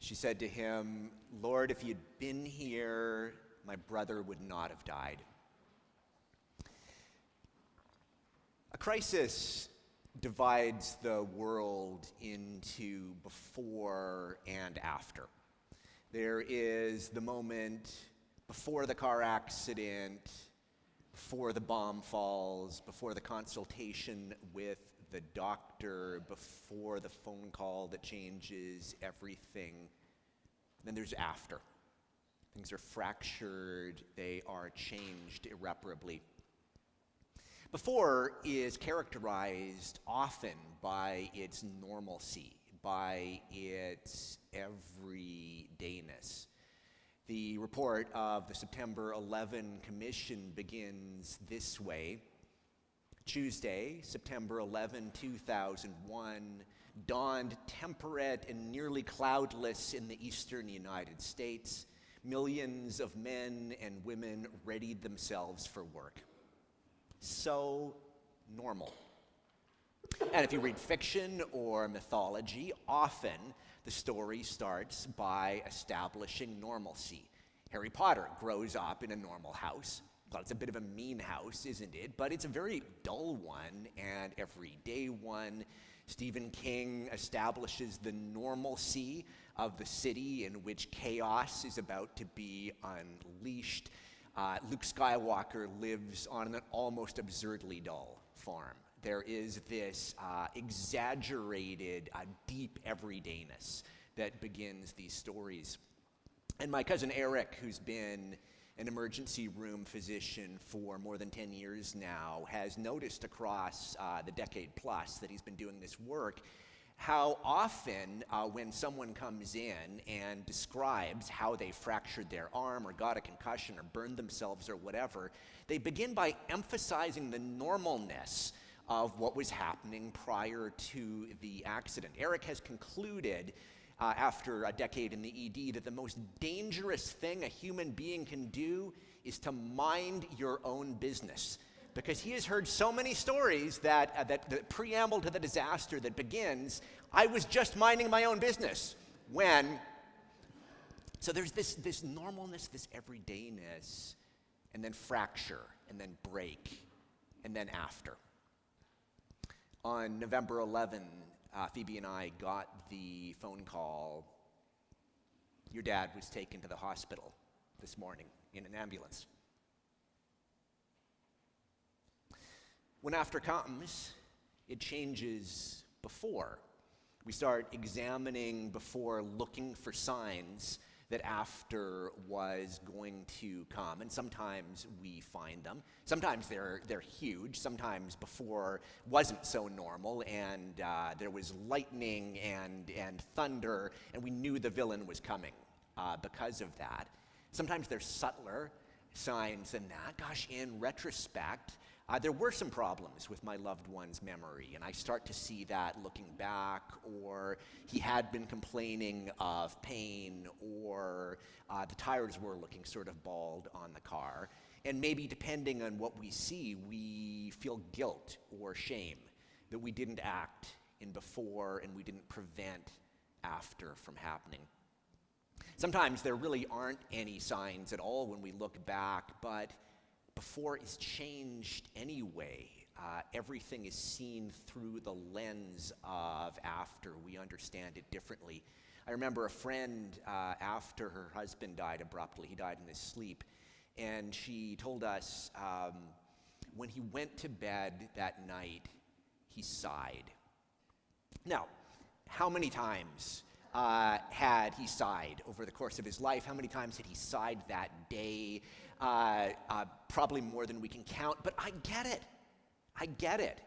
She said to him, "Lord, if you'd been here, my brother would not have died." A crisis divides the world into before and after. There is the moment before the car accident, before the bomb falls, before the consultation with the doctor, before the phone call that changes everything. Then there's after. Things are fractured, they are changed irreparably. Before is characterized often by its normalcy, by its everydayness. The report of the September 11 Commission begins this way. Tuesday, September 11, 2001, dawned temperate and nearly cloudless in the eastern United States. Millions of men and women readied themselves for work. So normal. And if you read fiction or mythology, often the story starts by establishing normalcy. Harry Potter grows up in a normal house. Well, it's a bit of a mean house, isn't it? But it's a very dull one and everyday one. Stephen King establishes the normalcy of the city in which chaos is about to be unleashed. Luke Skywalker lives on an almost absurdly dull farm. There is this exaggerated, deep everydayness that begins these stories. And my cousin Eric, who's been an emergency room physician for more than 10 years now, has noticed across the decade plus that he's been doing this work how often when someone comes in and describes how they fractured their arm or got a concussion or burned themselves or whatever, they begin by emphasizing the normalness of what was happening prior to the accident. Eric has concluded after a decade in the ED that the most dangerous thing a human being can do is to mind your own business. Because he has heard so many stories that the preamble to the disaster that begins, "I was just minding my own business," when. So there's this normalness, this everydayness, and then fracture, and then break, and then after. On November 11, Phoebe and I got the phone call, "Your dad was taken to the hospital this morning in an ambulance." When after comes, it changes before. We start examining before, looking for signs that after was going to come, and sometimes we find them. Sometimes they're huge. Sometimes before wasn't so normal, and there was lightning and thunder, and we knew the villain was coming because of that. Sometimes there's subtler signs than that. Gosh, in retrospect, there were some problems with my loved one's memory, and I start to see that looking back, or he had been complaining of pain, or the tires were looking sort of bald on the car. And maybe depending on what we see, we feel guilt or shame that we didn't act in before and we didn't prevent after from happening. Sometimes there really aren't any signs at all when we look back, but before is changed anyway. Everything is seen through the lens of after. We understand it differently. I remember a friend after her husband died abruptly. He died in his sleep. And she told us when he went to bed that night, he sighed. Now, how many times had he sighed over the course of his life? How many times had he sighed that day? Probably more than we can count, but I get it. I get it.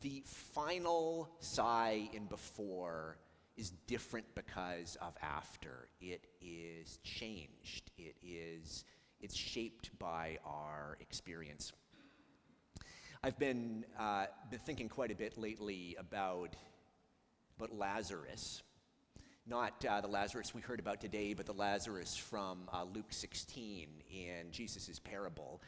The final sigh in before is different because of after. It is changed. It's shaped by our experience. I've been thinking quite a bit lately about Lazarus. Not the Lazarus we heard about today, but the Lazarus from Luke 16 in Jesus' parable.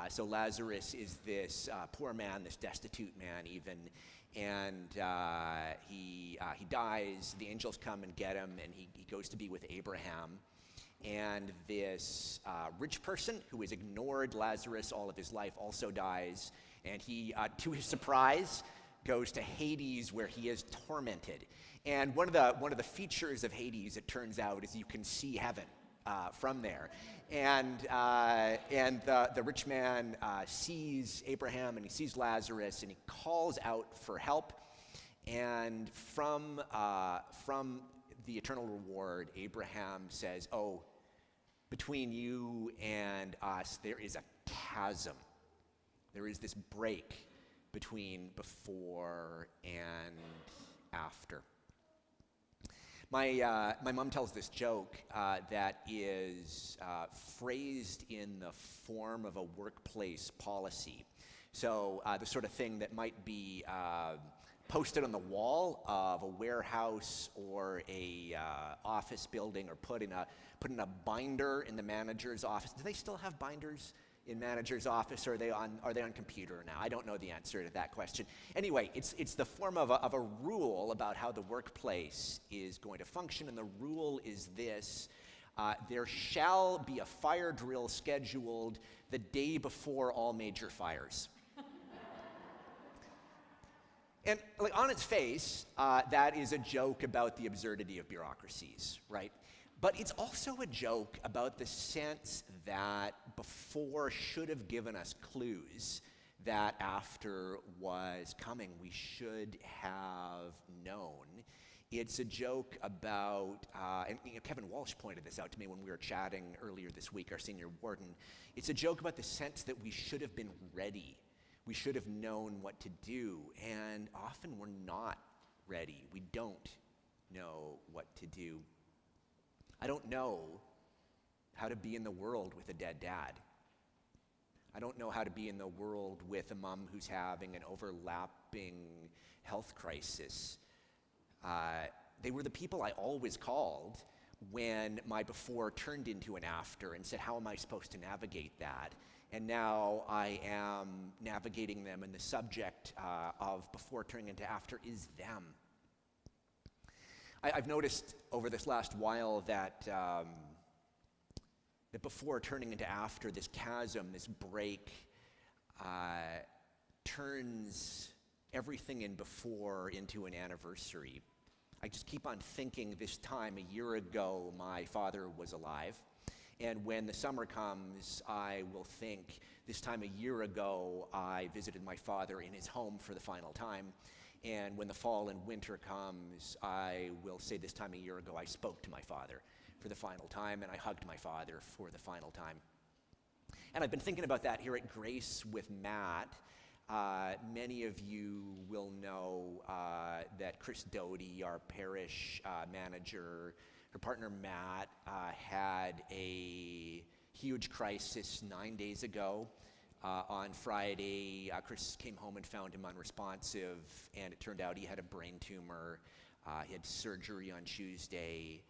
So Lazarus is this poor man, this destitute man even, and he dies. The angels come and get him, and he goes to be with Abraham. And this rich person who has ignored Lazarus all of his life also dies, and he, to his surprise, goes to Hades, where he is tormented. And one of the features of Hades, it turns out, is you can see heaven from there. And the rich man sees Abraham and he sees Lazarus and he calls out for help. And from the eternal reward, Abraham says, "Oh, between you and us, there is a chasm. There is this break between before and after." My mom tells this joke that is phrased in the form of a workplace policy. So the sort of thing that might be posted on the wall of a warehouse or a office building, or put in a binder in the manager's office. Do they still have binders in manager's office, or are they on computer now? I don't know the answer to that question. Anyway, it's the form of a rule about how the workplace is going to function, and the rule is this: there shall be a fire drill scheduled the day before all major fires. And on its face, that is a joke about the absurdity of bureaucracies, right? But it's also a joke about the sense that before should have given us clues that after was coming. We should have known. It's a joke about, and Kevin Walsh pointed this out to me when we were chatting earlier this week, our senior warden. It's a joke about the sense that we should have been ready. We should have known what to do, and often we're not ready. We don't know what to do. I don't know how to be in the world with a dead dad. I don't know how to be in the world with a mom who's having an overlapping health crisis. They were the people I always called when my before turned into an after and said, how am I supposed to navigate that? And now I am navigating them, and the subject of before turning into after is them. I've noticed over this last while that that before turning into after, this chasm, this break, turns everything in before into an anniversary. I just keep on thinking this time a year ago my father was alive. And when the summer comes, I will think, this time a year ago, I visited my father in his home for the final time. And when the fall and winter comes, I will say, this time a year ago, I spoke to my father for the final time, and I hugged my father for the final time. And I've been thinking about that here at Grace with Matt. Many of you will know that Chris Doty, our parish manager, her partner Matt, had a huge crisis 9 days ago. On Friday, Chris came home and found him unresponsive, and it turned out he had a brain tumor. He had surgery on Tuesday.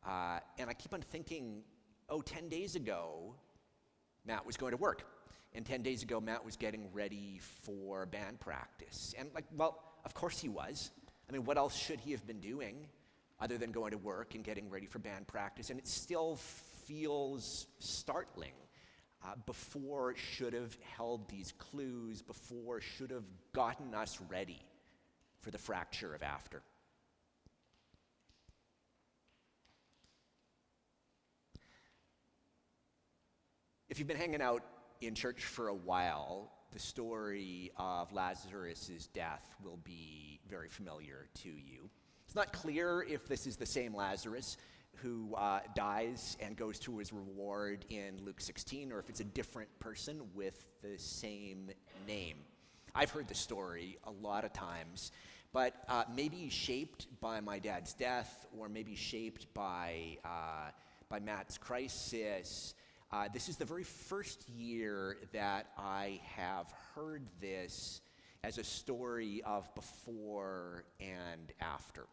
And I keep on thinking, 10 days ago, Matt was going to work. And 10 days ago, Matt was getting ready for band practice. And of course he was. I mean, what else should he have been doing other than going to work and getting ready for band practice? And it still feels startling. Before should have held these clues, before should have gotten us ready for the fracture of after. If you've been hanging out in church for a while, the story of Lazarus' death will be very familiar to you. It's not clear if this is the same Lazarus who dies and goes to his reward in Luke 16, or if it's a different person with the same name. I've heard the story a lot of times, but maybe shaped by my dad's death, or maybe shaped by Matt's crisis. This is the very first year that I have heard this as a story of before and after.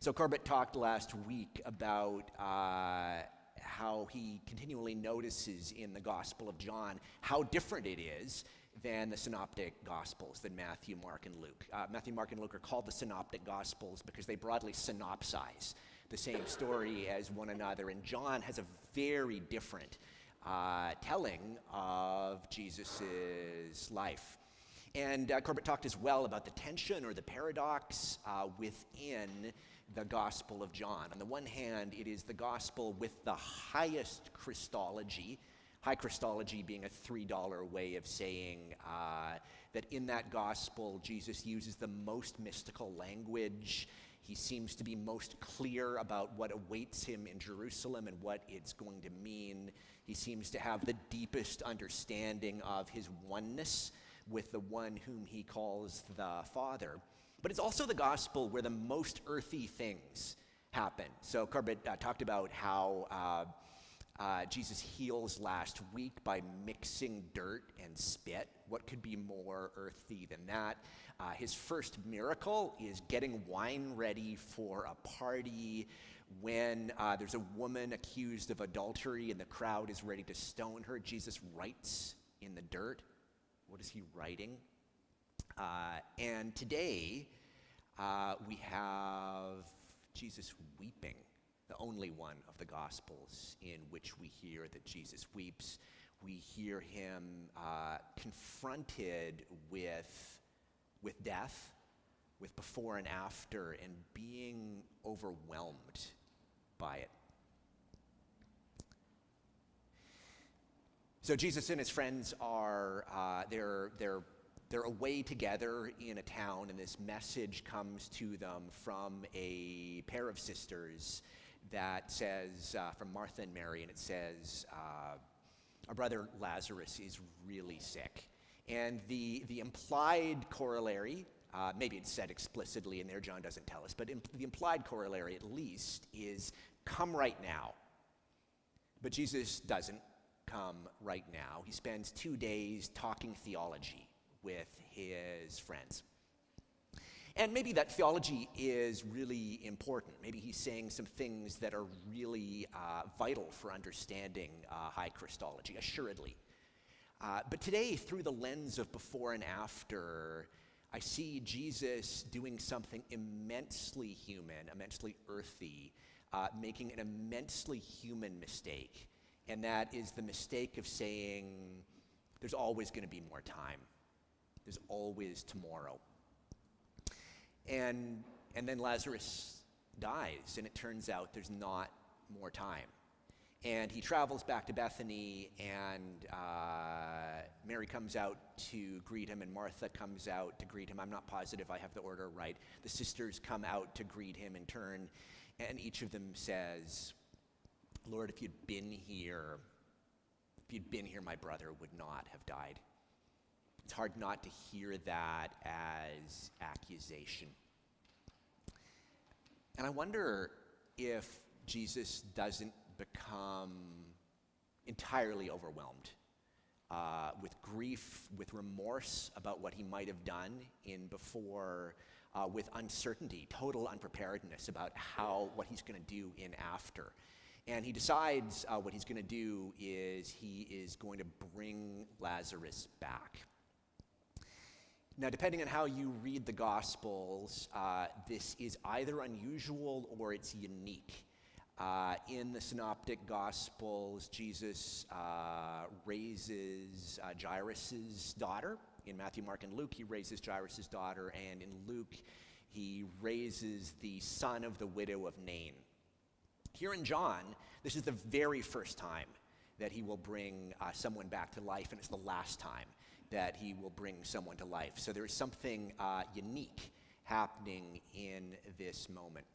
So Corbett talked last week about how he continually notices in the Gospel of John how different it is than the synoptic Gospels, than Matthew, Mark, and Luke. Matthew, Mark, and Luke are called the synoptic Gospels because they broadly synopsize the same story as one another, and John has a very different telling of Jesus' life. And Corbett talked as well about the tension or the paradox within the Gospel of John. On the one hand, it is the gospel with the highest Christology, high Christology being a $3 way of saying that in that gospel, Jesus uses the most mystical language. He seems to be most clear about what awaits him in Jerusalem and what it's going to mean. He seems to have the deepest understanding of his oneness with the one whom he calls the Father. But it's also the gospel where the most earthy things happen. So Corbett talked about how Jesus heals last week by mixing dirt and spit. What could be more earthy than that? His first miracle is getting wine ready for a party when there's a woman accused of adultery and the crowd is ready to stone her. Jesus writes in the dirt. What is he writing? And today we have Jesus weeping, the only one of the Gospels in which we hear that Jesus weeps. We hear him confronted with death, with before and after, and being overwhelmed by it. So Jesus and his friends are they're away together in a town, and this message comes to them from a pair of sisters that says, from Martha and Mary, and it says, our brother Lazarus is really sick. And the implied corollary, maybe it's said explicitly in there, John doesn't tell us, but the implied corollary at least is, come right now. But Jesus doesn't come right now. He spends 2 days talking theology with his friends. And maybe that theology is really important. Maybe he's saying some things that are really vital for understanding high Christology, assuredly. But today, through the lens of before and after, I see Jesus doing something immensely human, immensely earthy, making an immensely human mistake. And that is the mistake of saying, there's always going to be more time. There's always tomorrow. And then Lazarus dies, and it turns out there's not more time. And he travels back to Bethany, and Mary comes out to greet him, and Martha comes out to greet him. I'm not positive I have the order right. The sisters come out to greet him in turn, and each of them says, Lord, if you'd been here, my brother would not have died. It's hard not to hear that as accusation. And I wonder if Jesus doesn't become entirely overwhelmed with grief, with remorse about what he might have done in before, with uncertainty, total unpreparedness about what he's going to do in after. And he decides what he's going to do is he is going to bring Lazarus back. Now, depending on how you read the Gospels, this is either unusual or it's unique. In the Synoptic Gospels, Jesus raises Jairus' daughter. In Matthew, Mark, and Luke, he raises Jairus' daughter. And in Luke, he raises the son of the widow of Nain. Here in John, this is the very first time that he will bring someone back to life, and it's the last time that he will bring someone to life. So there is something unique happening in this moment.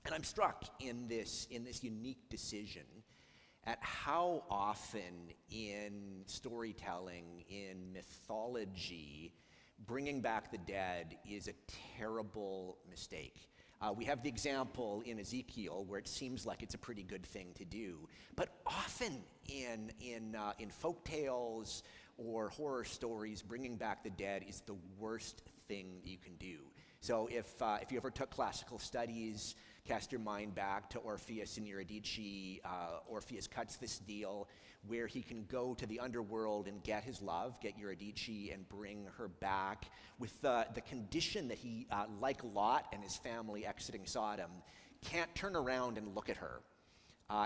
And I'm struck in this unique decision at how often in storytelling, in mythology, bringing back the dead is a terrible mistake. We have the example in Ezekiel where it seems like it's a pretty good thing to do, but often in folk tales or horror stories, bringing back the dead is the worst thing you can do. So if you ever took classical studies, Cast your mind back to Orpheus and Eurydice. Orpheus cuts this deal where he can go to the underworld and get his love, get Eurydice, and bring her back with the condition that he, like Lot and his family exiting Sodom, can't turn around and look at her.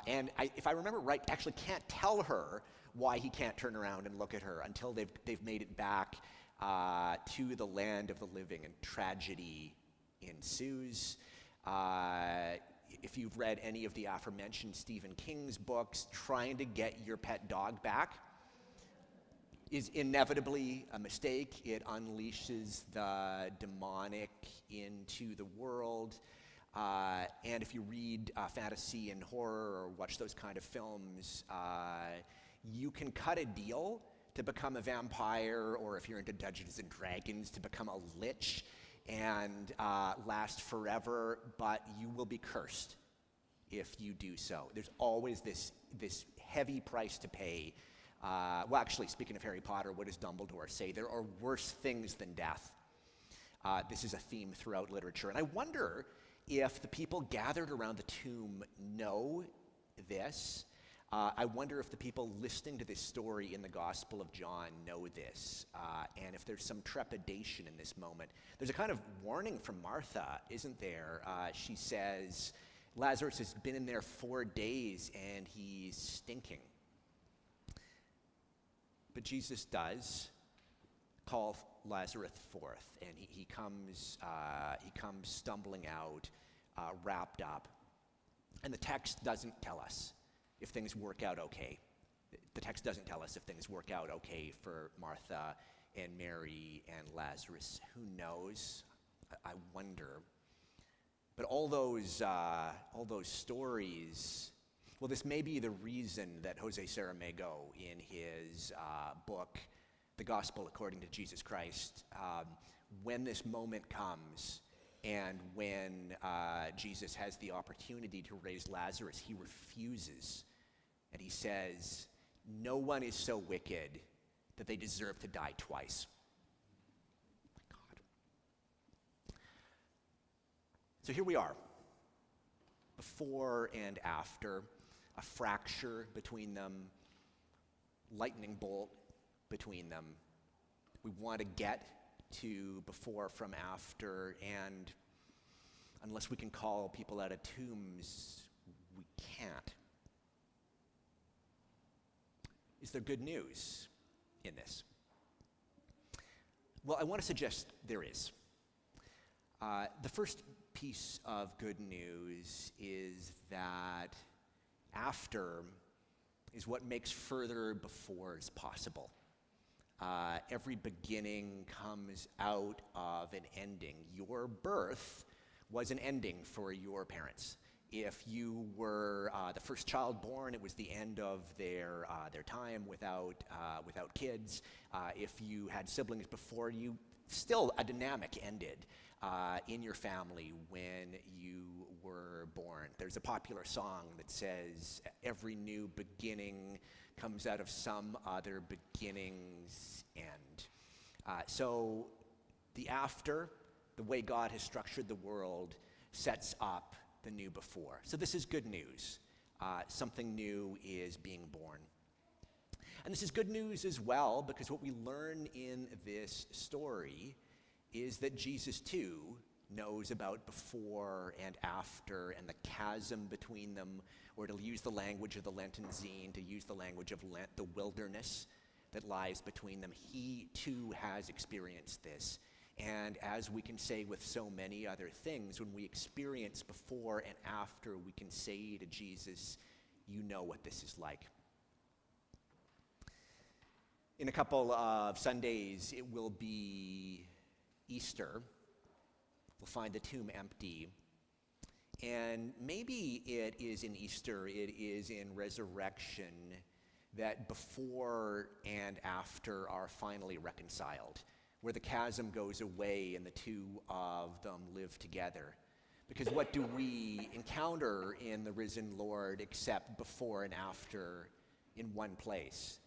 If I remember right, actually can't tell her why he can't turn around and look at her until they've made it back to the land of the living, and tragedy ensues. If you've read any of the aforementioned Stephen King's books, trying to get your pet dog back is inevitably a mistake. It unleashes the demonic into the world. And if you read fantasy and horror or watch those kind of films, you can cut a deal to become a vampire, or if you're into Dungeons and Dragons, to become a lich and last forever, but you will be cursed if you do so. There's always this heavy price to pay. Well, actually, speaking of Harry Potter, what does Dumbledore say? There are worse things than death. This is a theme throughout literature. And I wonder if the people gathered around the tomb know this. I wonder if the people listening to this story in the Gospel of John know this, and if there's some trepidation in this moment. There's a kind of warning from Martha, isn't there? She says, Lazarus has been in there 4 days and he's stinking. But Jesus does call Lazarus forth, and he comes stumbling out, wrapped up. And the text doesn't tell us if things work out okay. The text doesn't tell us if things work out okay for Martha and Mary and Lazarus. Who knows? I wonder. But all those stories, well, this may be the reason that Jose Saramago, in his book, The Gospel According to Jesus Christ, when this moment comes and when Jesus has the opportunity to raise Lazarus, he refuses. And he says, no one is so wicked that they deserve to die twice. My God. So here we are, before and after, a fracture between them, lightning bolt between them. We want to get to before from after, and unless we can call people out of tombs, we can't. Is there good news in this? Well, I want to suggest there is. The first piece of good news is that after is what makes further befores possible. Every beginning comes out of an ending. Your birth was an ending for your parents. If you were the first child born, it was the end of their time without kids. If you had siblings before you, still a dynamic ended in your family when you were born. There's a popular song that says, every new beginning comes out of some other beginning's end. So the after, the way God has structured the world, sets up the new before. So this is good news. Something new is being born. And this is good news as well, because what we learn in this story is that Jesus too knows about before and after, and the chasm between them, or to use the language of the Lenten zine, to use the language of Lent, the wilderness that lies between them. He too has experienced this. And as we can say with so many other things, when we experience before and after, we can say to Jesus, you know what this is like. In a couple of Sundays, it will be Easter. We'll find the tomb empty. And maybe it is in Easter, it is in resurrection, that before and after are finally reconciled, where the chasm goes away and the two of them live together. Because what do we encounter in the risen Lord except before and after in one place?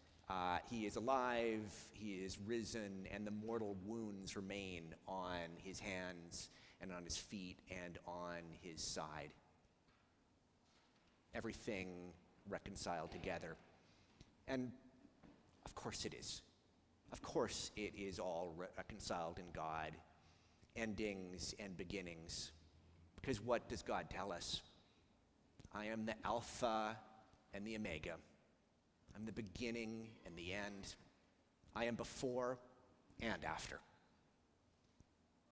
He is alive, he is risen, and the mortal wounds remain on his hands and on his feet and on his side. everything reconciled together. And of course it is. Of course it is all reconciled in God, endings and beginnings. Because what does God tell us? I am the Alpha and the Omega. I'm the beginning and the end. I am before and after.